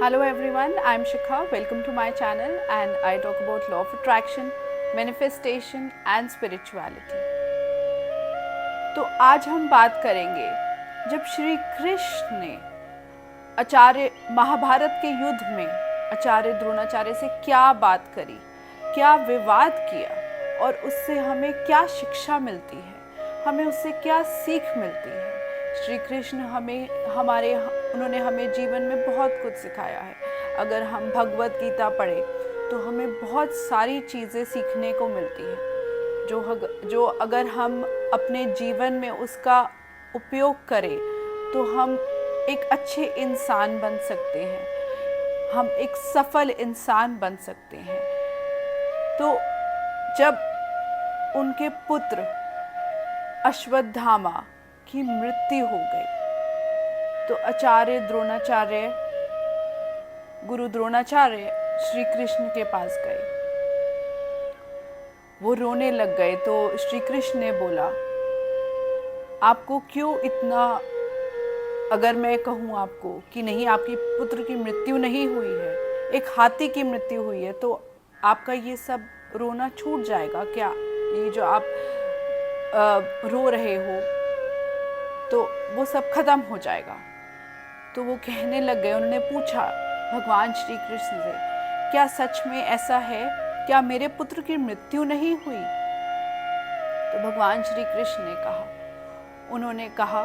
Hello everyone, I am Shikha. Welcome to my channel and I talk about law of attraction, manifestation and spirituality. तो आज हम बात करेंगे जब श्री कृष्ण ने आचार्य महाभारत के युद्ध में आचार्य द्रोणाचार्य से क्या बात करी, क्या विवाद किया और उससे हमें क्या शिक्षा मिलती है, हमें उससे क्या सीख मिलती है। श्री कृष्ण उन्होंने हमें जीवन में बहुत कुछ सिखाया है। अगर हम भगवत गीता पढ़ें तो हमें बहुत सारी चीज़ें सीखने को मिलती है जो अगर हम अपने जीवन में उसका उपयोग करें तो हम एक अच्छे इंसान बन सकते हैं, हम एक सफल इंसान बन सकते हैं। तो जब उनके पुत्र अश्वत्थामा की मृत्यु हो गई तो आचार्य द्रोणाचार्य, गुरु द्रोणाचार्य श्री कृष्ण के पास गए। वो रोने लग गए तो श्री कृष्ण ने बोला, आपको क्यों इतना, अगर मैं कहूँ आपको कि नहीं आपकी पुत्र की मृत्यु नहीं हुई है, एक हाथी की मृत्यु हुई है, तो आपका ये सब रोना छूट जाएगा क्या? ये जो आप रो रहे हो तो वो सब खत्म हो जाएगा। तो वो कहने लग गए, उन्होंने पूछा भगवान श्री कृष्ण से, क्या सच में ऐसा है? क्या मेरे पुत्र की मृत्यु नहीं हुई? तो भगवान श्री कृष्ण ने कहा, उन्होंने कहा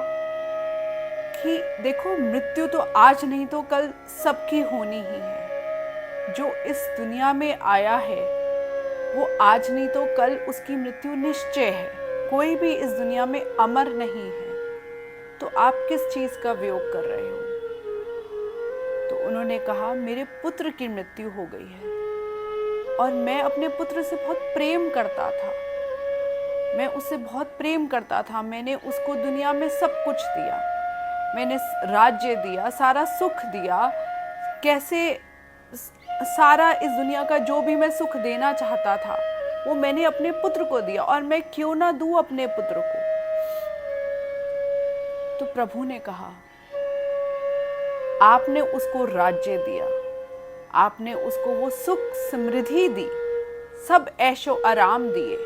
कि देखो, मृत्यु तो आज नहीं तो कल सबकी होनी ही है। जो इस दुनिया में आया है वो आज नहीं तो कल उसकी मृत्यु निश्चय है। कोई भी इस दुनिया में अमर नहीं है। तो आप किस चीज का वियोग कर रहे हो? तो उन्होंने कहा, मेरे पुत्र की मृत्यु हो गई है और मैं अपने पुत्र से बहुत प्रेम करता था, मैं उससे बहुत प्रेम करता था। मैंने उसको दुनिया में सब कुछ दिया, मैंने राज्य दिया, सारा सुख दिया, कैसे सारा इस दुनिया का जो भी मैं सुख देना चाहता था वो मैंने अपने पुत्र को दिया, और मैं क्यों ना दूं अपने पुत्र को? तो प्रभु ने कहा, आपने उसको राज्य दिया, आपने उसको वो सुख समृद्धि दी, सब ऐशो आराम दिए,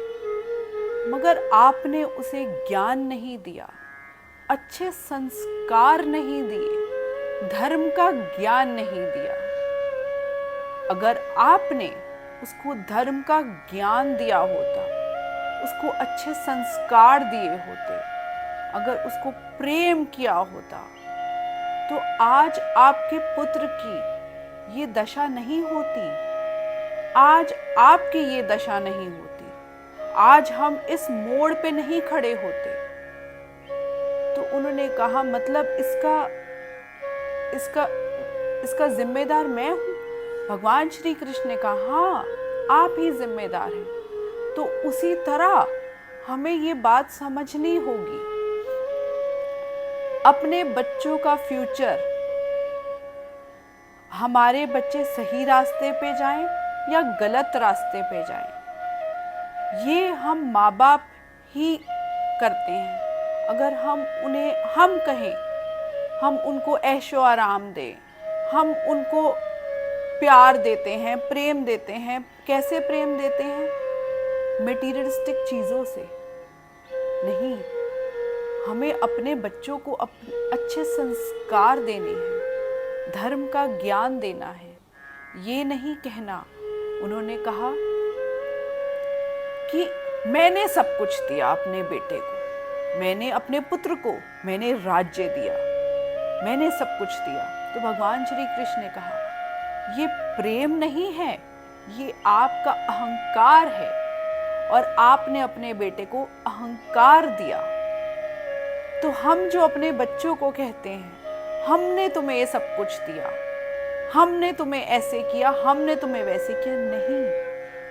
मगर आपने उसे ज्ञान नहीं दिया, अच्छे संस्कार नहीं दिए, धर्म का ज्ञान नहीं दिया। अगर आपने उसको धर्म का ज्ञान दिया होता, उसको अच्छे संस्कार दिए होते, अगर उसको प्रेम किया होता, तो आज आपके पुत्र की ये दशा नहीं होती, आज आपकी ये दशा नहीं होती, आज हम इस मोड़ पे नहीं खड़े होते। तो उन्होंने कहा, मतलब इसका जिम्मेदार मैं हूँ? भगवान श्री कृष्ण ने कहा, हाँ, आप ही जिम्मेदार हैं। तो उसी तरह हमें ये बात समझनी होगी, अपने बच्चों का फ्यूचर, हमारे बच्चे सही रास्ते पे जाएं या गलत रास्ते पे जाएं, ये हम माँ बाप ही करते हैं। अगर हम कहें, हम उनको ऐशो आराम दें, हम उनको प्यार देते हैं, प्रेम देते हैं। कैसे प्रेम देते हैं? मटेरियलिस्टिक चीज़ों से नहीं। हमें अपने बच्चों को अच्छे संस्कार देने हैं, धर्म का ज्ञान देना है। ये नहीं कहना, उन्होंने कहा कि मैंने सब कुछ दिया अपने बेटे को, मैंने अपने पुत्र को, मैंने राज्य दिया, मैंने सब कुछ दिया। तो भगवान श्री कृष्ण ने कहा, ये प्रेम नहीं है, ये आपका अहंकार है, और आपने अपने बेटे को अहंकार दिया। तो हम जो अपने बच्चों को कहते हैं, हमने तुम्हें ये सब कुछ दिया, हमने तुम्हें ऐसे किया, हमने तुम्हें वैसे किया, नहीं,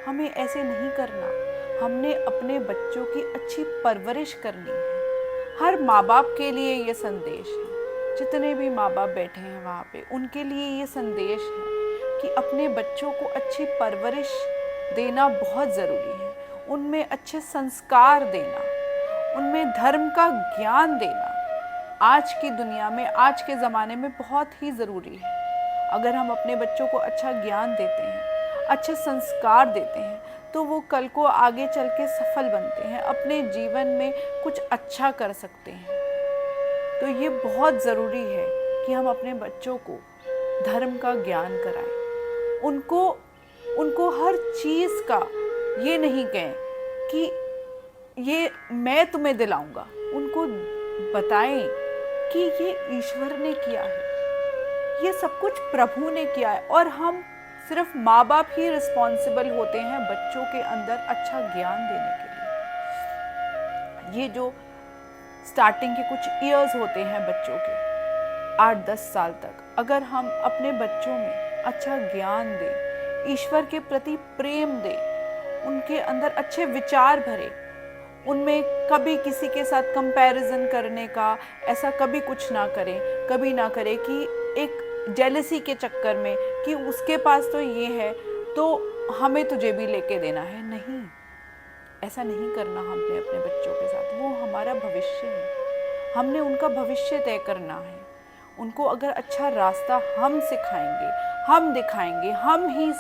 हमें ऐसे नहीं करना। हमने अपने बच्चों की अच्छी परवरिश करनी है। हर माँ बाप के लिए ये संदेश है, जितने भी माँ बाप बैठे हैं वहाँ पे, उनके लिए ये संदेश है कि अपने बच्चों को अच्छी परवरिश देना बहुत ज़रूरी है, उनमें अच्छे संस्कार देना, उनमें धर्म का ज्ञान देना आज की दुनिया में, आज के ज़माने में बहुत ही ज़रूरी है। अगर हम अपने बच्चों को अच्छा ज्ञान देते हैं, अच्छे संस्कार देते हैं, तो वो कल को आगे चल के सफल बनते हैं, अपने जीवन में कुछ अच्छा कर सकते हैं। तो ये बहुत ज़रूरी है कि हम अपने बच्चों को धर्म का ज्ञान कराएं। उनको उनको हर चीज़ का ये नहीं कहें कि ये मैं तुम्हें दिलाऊंगा। उनको बताएं कि ये ईश्वर ने किया है, ये सब कुछ प्रभु ने किया है, और हम सिर्फ माँ बाप ही रिस्पॉन्सिबल होते हैं बच्चों के अंदर अच्छा ज्ञान देने के लिए। ये जो स्टार्टिंग के कुछ ईयर्स होते हैं बच्चों के 8-10 साल तक, अगर हम अपने बच्चों में अच्छा ज्ञान दें, ईश्वर के प्रति प्रेम दें, उनके अंदर अच्छे विचार भरें, उनमें कभी किसी के साथ कंपैरिजन करने का ऐसा कभी कुछ ना करें, कभी ना करें कि एक जेलसी के चक्कर में कि उसके पास तो ये है तो हमें तुझे भी लेके देना है। नहीं, ऐसा नहीं करना हमने अपने बच्चों के साथ। वो हमारा भविष्य है, हमने उनका भविष्य तय करना है। उनको अगर अच्छा रास्ता हम सिखाएंगे, हम दिखाएंगे, हम ही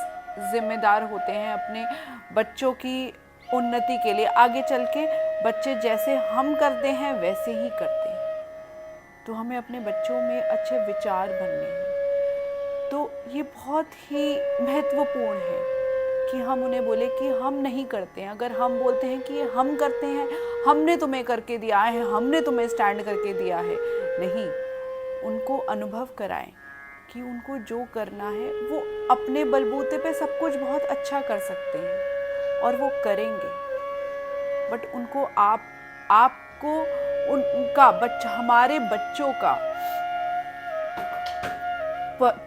जिम्मेदार होते हैं अपने बच्चों की उन्नति के लिए। आगे चल के बच्चे जैसे हम करते हैं वैसे ही करते हैं। तो हमें अपने बच्चों में अच्छे विचार भरने हैं। तो ये बहुत ही महत्वपूर्ण है कि हम उन्हें बोले कि हम नहीं करते हैं। अगर हम बोलते हैं कि ये हम करते हैं, हमने तुम्हें करके दिया है, हमने तुम्हें स्टैंड करके दिया है, नहीं, उनको अनुभव कराएं कि उनको जो करना है वो अपने बलबूते पे सब कुछ बहुत अच्छा कर सकते हैं और वो करेंगे। बट उनको आपको उनका हमारे बच्चों का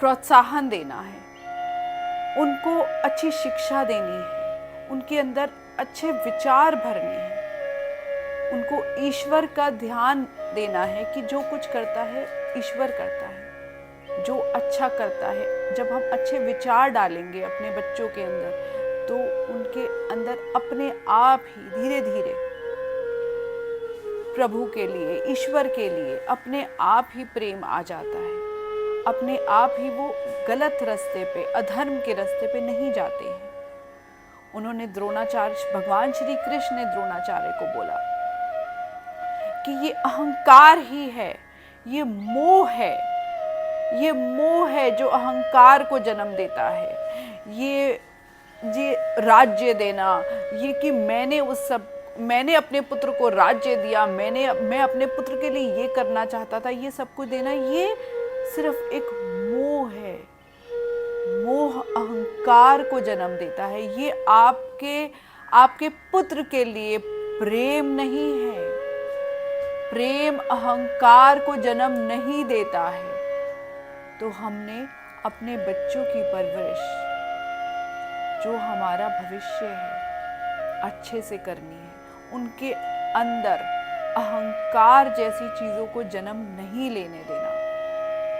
प्रोत्साहन देना है, उनको अच्छी शिक्षा देनी है, उनके अंदर अच्छे विचार भरने हैं, उनको ईश्वर का ध्यान देना है कि जो कुछ करता है ईश्वर करता है, जो अच्छा करता है। जब हम अच्छे विचार डालेंगे अपने बच्चों के अंदर तो उनके अंदर अपने आप ही धीरे धीरे प्रभु के लिए, ईश्वर के लिए अपने आप ही प्रेम आ जाता है। अपने आप ही वो गलत रास्ते पे, अधर्म के रास्ते पे नहीं जाते हैं। उन्होंने भगवान श्री कृष्ण ने द्रोणाचार्य को बोला कि ये अहंकार ही है, ये मोह है, ये मोह है जो अहंकार को जन्म देता है। ये राज्य देना, ये कि मैंने अपने पुत्र को राज्य दिया, मैं अपने पुत्र के लिए ये करना चाहता था, ये सब कुछ देना, ये सिर्फ एक मोह है। मोह अहंकार को जन्म देता है। ये आपके पुत्र के लिए प्रेम नहीं है। प्रेम अहंकार को जन्म नहीं देता है। तो हमने अपने बच्चों की परवरिश, जो हमारा भविष्य है, अच्छे से करनी है। उनके अंदर अहंकार जैसी चीज़ों को जन्म नहीं लेने देना।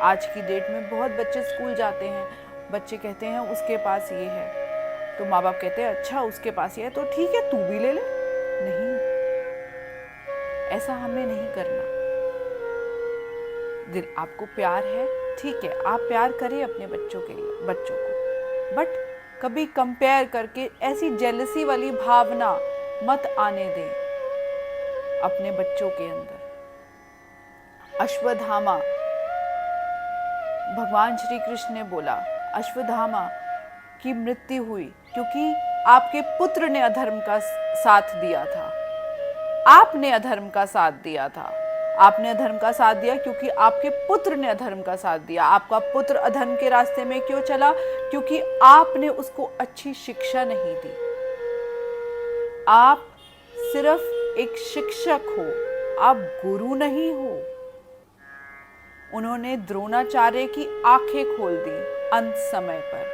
आज की डेट में बहुत बच्चे स्कूल जाते हैं, बच्चे कहते हैं उसके पास ये है, तो माँ बाप कहते हैं अच्छा उसके पास ये है तो ठीक है तू भी ले ले। नहीं, ऐसा हमें नहीं करना। दिल आपको प्यार है, ठीक है, आप प्यार करें अपने बच्चों को, बट कभी कंपेयर करके ऐसी जेलसी वाली भावना मत आने दें अपने बच्चों के अंदर। अश्वत्थामा, भगवान श्री कृष्ण ने बोला अश्वत्थामा की मृत्यु हुई क्योंकि आपके पुत्र ने अधर्म का साथ दिया था। आपने अधर्म का साथ दिया था। आपने अधर्म का साथ दिया क्योंकि आपके पुत्र ने अधर्म का साथ दिया। आपका पुत्र अधर्म के रास्ते में क्यों चला? क्योंकि आपने उसको अच्छी शिक्षा नहीं दी। आप सिर्फ एक शिक्षक हो, आप गुरु नहीं हो। उन्होंने द्रोणाचार्य की आंखें खोल दी अंत समय पर,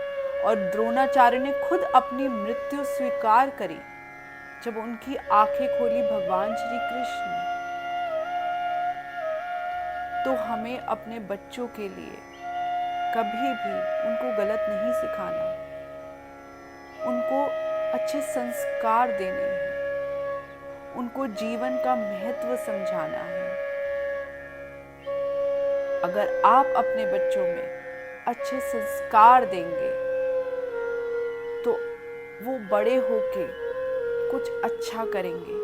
और द्रोणाचार्य ने खुद अपनी मृत्यु स्वीकार करी जब उनकी आंखें खोली भगवान श्री कृष्ण ने। तो हमें अपने बच्चों के लिए कभी भी उनको गलत नहीं सिखाना, उनको अच्छे संस्कार देने हैं, उनको जीवन का महत्व समझाना है। अगर आप अपने बच्चों में अच्छे संस्कार देंगे तो वो बड़े होके कुछ अच्छा करेंगे,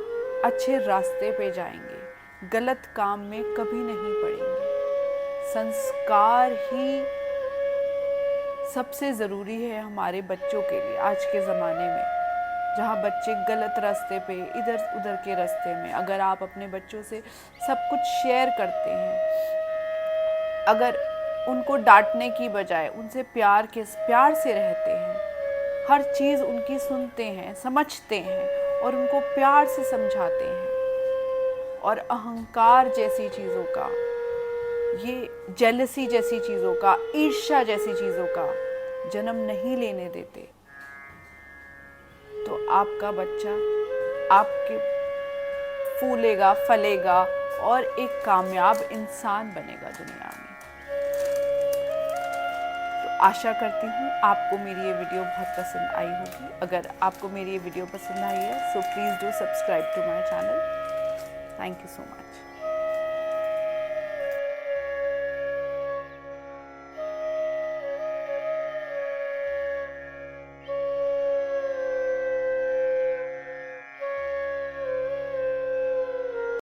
अच्छे रास्ते पे जाएंगे, गलत काम में कभी नहीं पड़ेंगे। संस्कार ही सबसे ज़रूरी है हमारे बच्चों के लिए आज के ज़माने में, जहाँ बच्चे गलत रास्ते पे, इधर उधर के रास्ते में। अगर आप अपने बच्चों से सब कुछ शेयर करते हैं, अगर उनको डांटने की बजाय उनसे प्यार से रहते हैं, हर चीज़ उनकी सुनते हैं, समझते हैं और उनको प्यार से समझाते हैं, और अहंकार जैसी चीज़ों का, ये जेलसी जैसी चीज़ों का, ईर्ष्या जैसी चीज़ों का जन्म नहीं लेने देते, तो आपका बच्चा आपके फूलेगा, फलेगा और एक कामयाब इंसान बनेगा दुनिया में। तो आशा करती हूँ आपको मेरी ये वीडियो बहुत पसंद आई होगी। अगर आपको मेरी ये वीडियो पसंद आई है so please do subscribe to my channel. Thank you so much.